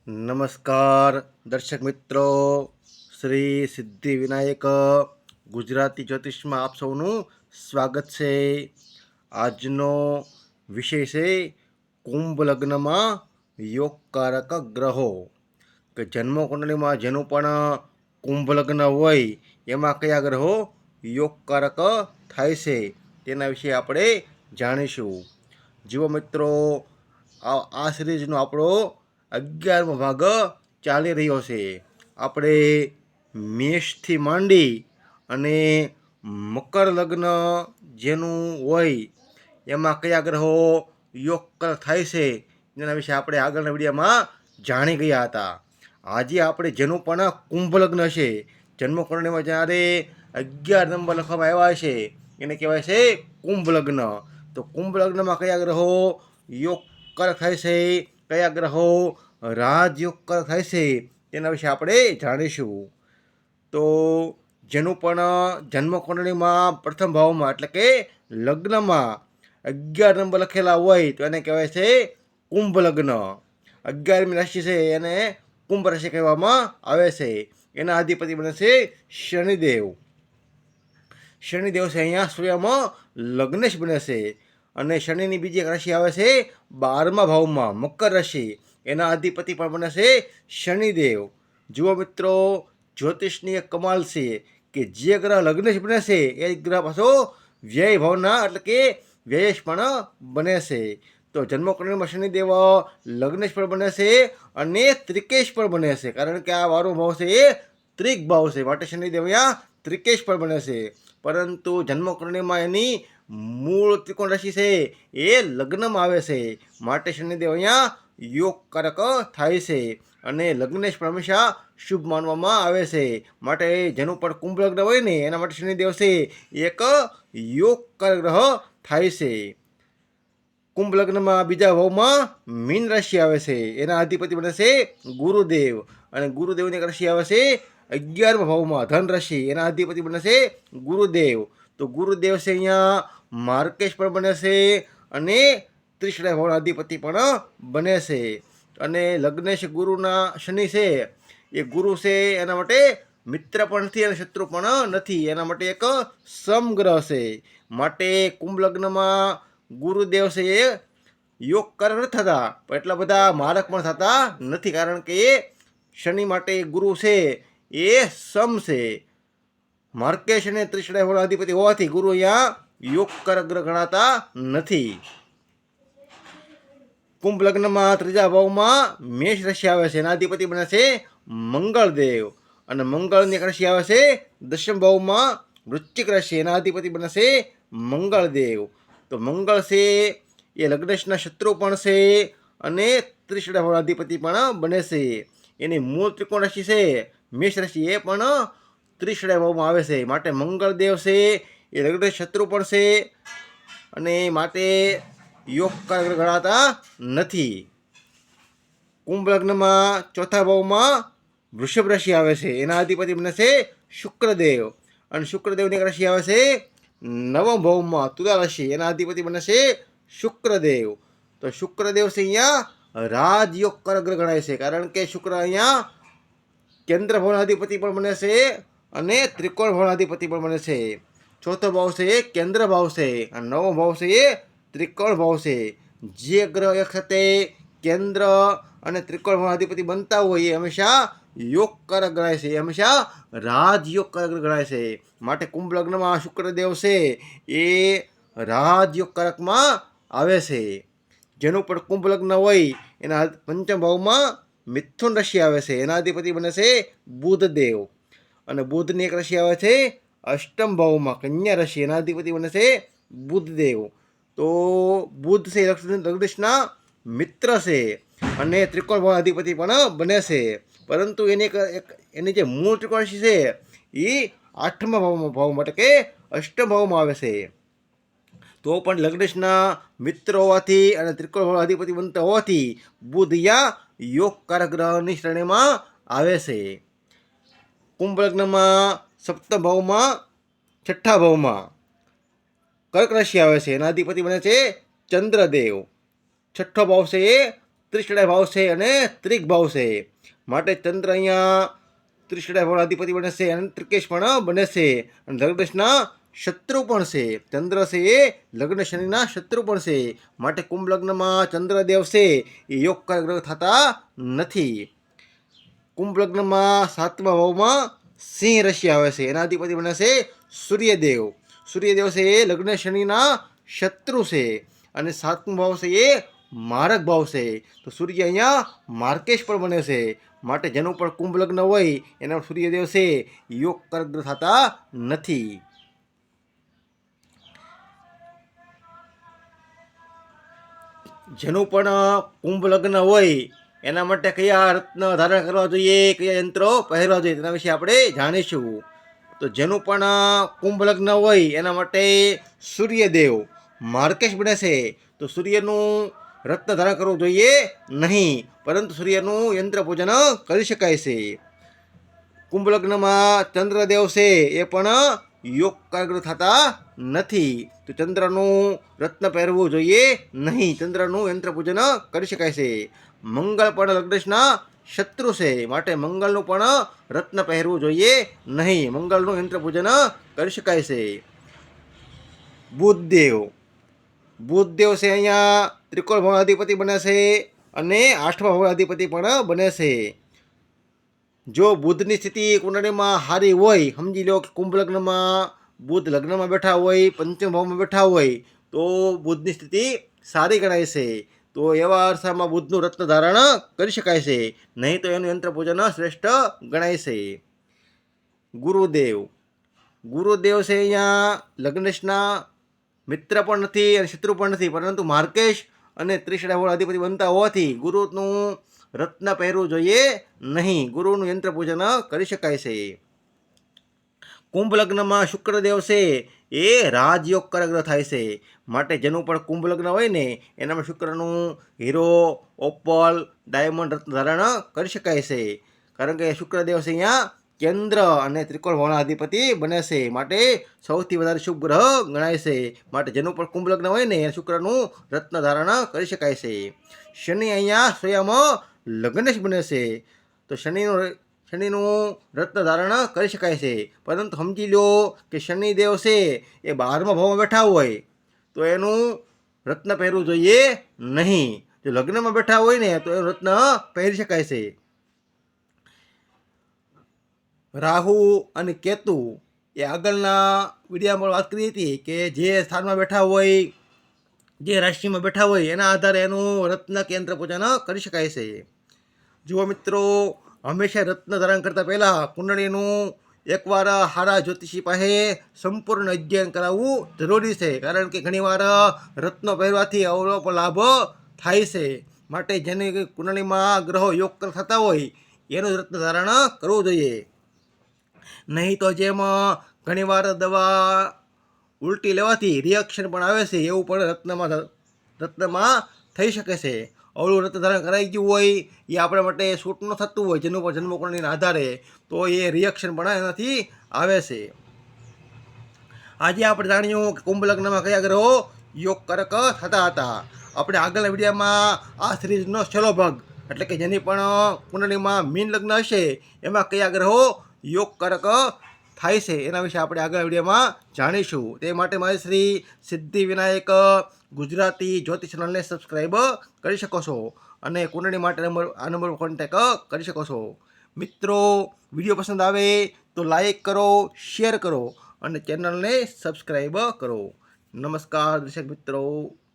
નમસ્કાર દર્શક મિત્રો, શ્રી સિદ્ધિ વિનાયક ગુજરાતી જ્યોતિષમાં આપ સૌનું સ્વાગત છે. આજનો વિષય છે કુંભ લગ્નમાં યોગકારક ગ્રહો. કે જન્મકુંડળીમાં જેનું પણ કુંભ લગ્ન હોય એમાં કયા ગ્રહો યોગકારક થાય છે તેના વિશે આપણે જાણીશું. જીવો મિત્રો, આ સિરીઝનો આપણો 11મો ભાગ ચાલી રહ્યો છે. આપણે મેષથી માંડી અને મકર લગ્ન જેનું હોય એમાં કયા ગ્રહો યોગકારક થાય છે એના વિશે આપણે આગળના વિડીયોમાં જાણી ગયા હતા. આજે આપણે જેનું પણ કુંભ લગ્ન છે, જન્મકુંડળીમાં જ્યારે 11 નંબર લખવામાં આવ્યા છે એને કહેવાય છે કુંભ લગ્ન. તો કુંભ લગ્નમાં કયા ગ્રહો યોગકારક થાય છે, કયા ગ્રહો રાજયોગકારક થાય છે તેના વિશે આપણે જાણીશું. તો જેનું પણ જન્મકુંડળીમાં પ્રથમ ભાવમાં એટલે કે લગ્નમાં 11 નંબર લખેલા હોય તો એને કહેવાય છે કુંભ લગ્ન. 11મી રાશિ છે એને કુંભ રાશિ કહેવામાં આવે છે. એના અધિપતિ બને છે શનિદેવ. શનિદેવ છે અહીંયા સ્વયં લગ્નેશ બને છે. અને શનિની બીજી એક રાશિ આવે છે 12મા ભાવમાં મકર રાશિ. એના અધિપતિ પણ બને છે શનિદેવ. જુઓ મિત્રો, જ્યોતિષની એક કમાલ છે કે જે ગ્રહ લગ્નેશ બને છે એ ગ્રહ પાછો વ્યય ભાવના એટલે કે વ્યયેશ પણ બને છે. તો જન્મકુંડળીમાં શનિદેવ લગ્નેશ પણ બને છે અને ત્રિકેશ પણ બને છે. કારણ કે આ વારો ભાવ છે એ ત્રિક ભાવ છે, માટે શનિદેવ અહીંયા ત્રિકેશ પણ બને છે. પરંતુ જન્મકુંડળીમાં એની મૂળ ત્રિકોણ રાશિ છે એ લગ્નમાં આવે છે, માટે શનિદેવ અહીંયા યોગકારક થાય છે. અને લગ્નેશ પણ હંમેશા શુભ માનવામાં આવે છે, માટે જેનું પણ કુંભ લગ્ન હોય ને એના માટે શનિદેવ છે એક યોગકારક ગ્રહ થાય છે. કુંભ લગ્નમાં બીજા ભાવમાં મીન રાશિ આવે છે. એના અધિપતિ બને છે ગુરુદેવ. અને ગુરુદેવની એક રાશિ આવે છે 11મા ભાવમાં ધન રાશિ. એના અધિપતિ બને છે ગુરુદેવ. તો ગુરુદેવ છે અહીંયા માર્કેશ પણ બને છે અને ત્રિશળા ભાવના અધિપતિ પણ બને છે. અને લગ્નેશ ગુરુના શનિ છે એ ગુરુ છે એના માટે મિત્ર પણ નથી અને શત્રુ પણ નથી, એના માટે એક સમગ્રહ છે. માટે કુંભ લગ્નમાં ગુરુદેવ છે એ યોગકારક નથી થતા, પણ એટલા બધા મારક પણ થતા નથી, કારણ કે એ શનિ માટે ગુરુ છે એ સમ છે. માર્કેશ અને ત્રિશળા ભાવના અધિપતિ હોવાથી ગુરુ અહીંયા યોગકારક ગ્રહ ગણાતા નથી. કુંભ લગ્નમાં ત્રીજા ભાવમાં મેષ રાશિ આવે છે. એના અધિપતિ બને છે મંગળદેવ. અને મંગળની એક રાશિ આવે છે 10મા ભાવમાં વૃશ્ચિક રાશિ. એના અધિપતિ બને છે મંગળદેવ. તો મંગળ છે એ લગ્નેશના શત્રુ પણ છે અને ત્રિશળા ભાવના અધિપતિ પણ બને છે. એની મૂળ ત્રિકોણ રાશિ છે મેષ રાશિ એ પણ ત્રિશળા ભાવમાં આવે છે, માટે મંગળદેવ છે એ લગ્નેશ શત્રુ પણ છે અને માટે યોગકારક ગણાતા નથી. કુંભ લગ્નમાં ચોથા ભાવમાં વૃષભ રાશિ આવે છે. એના અધિપતિ બને છે શુક્રદેવ. અને શુક્રદેવની એક રાશિ આવે છે 9મા ભાવમાં તુલા રાશિ. એના અધિપતિ બને છે શુક્રદેવ. તો શુક્રદેવ છે અહીંયા રાજયોગકારક ગ્રહ ગણાય છે, કારણ કે શુક્ર અહીંયા કેન્દ્ર ભાવના અધિપતિ પણ બને છે અને ત્રિકોણ ભાવના અધિપતિ પણ બને છે. ચોથો ભાવ છે એ કેન્દ્ર ભાવ છે અને 9મો ભાવ છે એ ત્રિકોણ ભાવ છે. જે ગ્રહ એક સાથે કેન્દ્ર અને ત્રિકોણ ભાવના અધિપતિ બનતા હોય એ હંમેશા યોગકારક ગણાય છે, એ હંમેશા રાજયોગકારક ગણાય છે. માટે કુંભ લગ્નમાં શુક્રદેવ છે એ રાજયોગકારકમાં આવે છે. જેનું પણ કુંભ લગ્ન હોય એના પંચમ ભાવમાં મિથુન રાશિ આવે છે. એના અધિપતિ બને છે બુધદેવ. અને બુધની એક રાશિ આવે છે 8મ ભાવમાં કન્યા રાશિ. એના અધિપતિ બને છે બુધદેવ. તો બુધ છે લગ્નેશના મિત્ર છે અને ત્રિકોણ ભાવના અધિપતિ પણ બને છે. પરંતુ એની જે મૂળ ત્રિકોણ રાશિ છે એ 8મા ભાવમાં માટે કે 8મ ભાવમાં આવે છે. તો પણ લગ્નેશના મિત્ર હોવાથી અને ત્રિકોણ ભાવના અધિપતિ બનતા હોવાથી બુધ અહીંયા યોગકારક ગ્રહની શ્રેણીમાં આવે છે. કુંભ લગ્નમાં 7મા ભાવમાં છઠ્ઠા ભાવમાં કર્ક રાશિ આવે છે. એના અધિપતિ બને છે ચંદ્રદેવ. છઠ્ઠો ભાવ છે એ ત્રિષડાય ભાવ છે અને ત્રિક ભાવ છે. માટે ચંદ્ર અહીંયા ત્રિષડાય ભાવનો અધિપતિ બને છે અને ત્રિકેશ પણ બને છે અને લગ્નેશના શત્રુ પણ છે. ચંદ્ર છે એ લગ્ન શનિના શત્રુ પણ છે. માટે કુંભ લગ્નમાં ચંદ્રદેવ છે એ યોગકારક ગ્રહ થતા નથી. કુંભ લગ્નમાં 7મા ભાવમાં સિંહ રાશિ આવે છે. એના અધિપતિ બને છે સૂર્યદેવ. સૂર્યદેવ છે એ લગ્ન શનિના શત્રુ છે અને 7મો ભાવ છે એ મારક ભાવ છે. તો સૂર્ય અહીંયા માર્કેશ પણ બને છે. માટે જેનું પણ કુંભ લગ્ન હોય એના સૂર્યદેવ છે યોગકારક ગ્રહ થતા નથી. જેનું પણ કુંભ લગ્ન હોય એના માટે કયા રત્ન ધારણ કરવા જોઈએ, કયા યંત્રો પહેરવા જોઈએ તેના વિશે આપણે જાણીશું. તો જેનું પણ કુંભ લગ્ન હોય એના માટે સૂર્યદેવ માર્કેશ બને છે. તો સૂર્યનું રત્ન ધારણ કરવું જોઈએ નહીં, પરંતુ સૂર્યનું યંત્ર પૂજન કરી શકાય છે. કુંભ લગ્નમાં ચંદ્રદેવ છે એ પણ યોગકારક થતા નથી. તો ચંદ્રનું રત્ન પહેરવું જોઈએ નહીં, ચંદ્રનું યંત્ર પૂજન કરી શકાય છે. મંગળ પણ લગ્નેશના શત્રુ છે. માટે મંગળનું પણ રત્ન પહેરવું જોઈએ નહીં, મંગળનું યંત્ર પૂજન કરી શકાય છે. બુધદેવ બુધદેવ છે અહીંયા ત્રિકોણ ભાવ અધિપતિ બને છે અને 8મા ભાવ અધિપતિ પણ બને છે. જો બુધની સ્થિતિ કુંડળીમાં સારી હોય, સમજી લો કુંભ લગ્નમાં બુધ લગ્નમાં બેઠા હોય, પંચમ ભાવમાં બેઠા હોય, તો બુધની સ્થિતિ સારી ગણાય છે. તો એવા અર્થમાં બુધનું રત્ન ધારણ કરી શકાય છે, નહીં તો એનું યંત્ર પૂજન શ્રેષ્ઠ ગણાય છે. ગુરુદેવ છે અહીંયા લગ્નેશના મિત્ર પણ નથી અને શત્રુ પણ નથી, પરંતુ માર્કેશ અને ત્રિષડા અધિપતિ બનતા હોવાથી ગુરુનું રત્ન પહેરવું જોઈએ નહીં, ગુરુનું યંત્ર પૂજન કરી શકાય છે. કુંભ લગ્નમાં શુક્રદેવ છે એ રાજયોગ ગ્રહ થાય છે. માટે જેનું પણ કુંભ લગ્ન હોય ને એનામાં શુક્રનું હીરો, ઓપલ, ડાયમંડ રત્ન ધારણ કરી શકાય છે. કારણ કે શુક્રદેવ છે અહીંયા કેન્દ્ર અને ત્રિકોણ ભાવના અધિપતિ બને છે. માટે સૌથી વધારે શુભ ગ્રહ ગણાય છે. માટે જેનું પણ કુંભ લગ્ન હોય ને એ શુક્રનું રત્ન ધારણ કરી શકાય છે. શનિ અહીંયા સ્વયં લગ્નેશ બને છે. તો શનિનું રત્ન ધારણ કરી શકાય છે, પરંતુ સમજી લો કે શનિદેવ છે એ 12મા ભાવમાં બેઠા હોય તો એનું રત્ન પહેરવું જોઈએ નહીં. જો લગ્નમાં બેઠા હોય ને તો એનું રત્ન પહેરી શકાય છે. રાહુ અને કેતુ એ આગળના વિડીયોમાં વાત કરી હતી કે જે સ્થાનમાં બેઠા હોય, જે રાશિમાં બેઠા હોય એના આધારે એનું રત્ન કેન્દ્ર પૂજન કરી શકાય છે. જુઓ મિત્રો, હંમેશા રત્ન ધારણ કરતાં પહેલાં કુંડળીનું એકવાર હારા જ્યોતિષી પાસે સંપૂર્ણ અધ્યયન કરાવવું જરૂરી છે. કારણ કે ઘણીવાર રત્નો પહેરવાથી અવળો લાભ થાય છે. માટે જેની કુંડળીમાં ગ્રહો યોગ થતા હોય એનું રત્ન ધારણ કરવું જોઈએ. નહીં તો જેમ ઘણીવાર દવા ઉલટી લેવાથી રિએક્શન પણ આવે છે, એવું પણ રત્નમાં થઈ શકે છે. અવળું રત્ન ધારણ કરાઈ ગયું હોય, એ આપણા માટે સૂટ ન થતું હોય જેનું પણ જન્મકુંડળીના આધારે, તો એ રિએક્શન પણ એનાથી આવે છે. આજે આપણે જાણ્યું કે કુંભ લગ્નમાં કયા ગ્રહો યોગકારક થતા હતા. આપણે આગળના વિડીયોમાં આ સિરીઝનો છેલ્લો ભાગ, એટલે કે જેની પણ કુંડળીમાં મીન લગ્ન હશે એમાં કયા ગ્રહો યોગકારક થાય છે એના વિશે આપણે આગળ વિડીયોમાં જાણીશું. તે માટે મારી શ્રી સિદ્ધિ વિનાયક ગુજરાતી જ્યોતિષ ચેનલને સબસ્ક્રાઈબ કરી શકો છો અને કુંડળી માટે આ નંબર પર કોન્ટેક કરી શકો છો. મિત્રો, વિડીયો પસંદ આવે તો લાઈક કરો, શેર કરો અને ચેનલને સબસ્ક્રાઈબ કરો. નમસ્કાર દર્શક મિત્રો.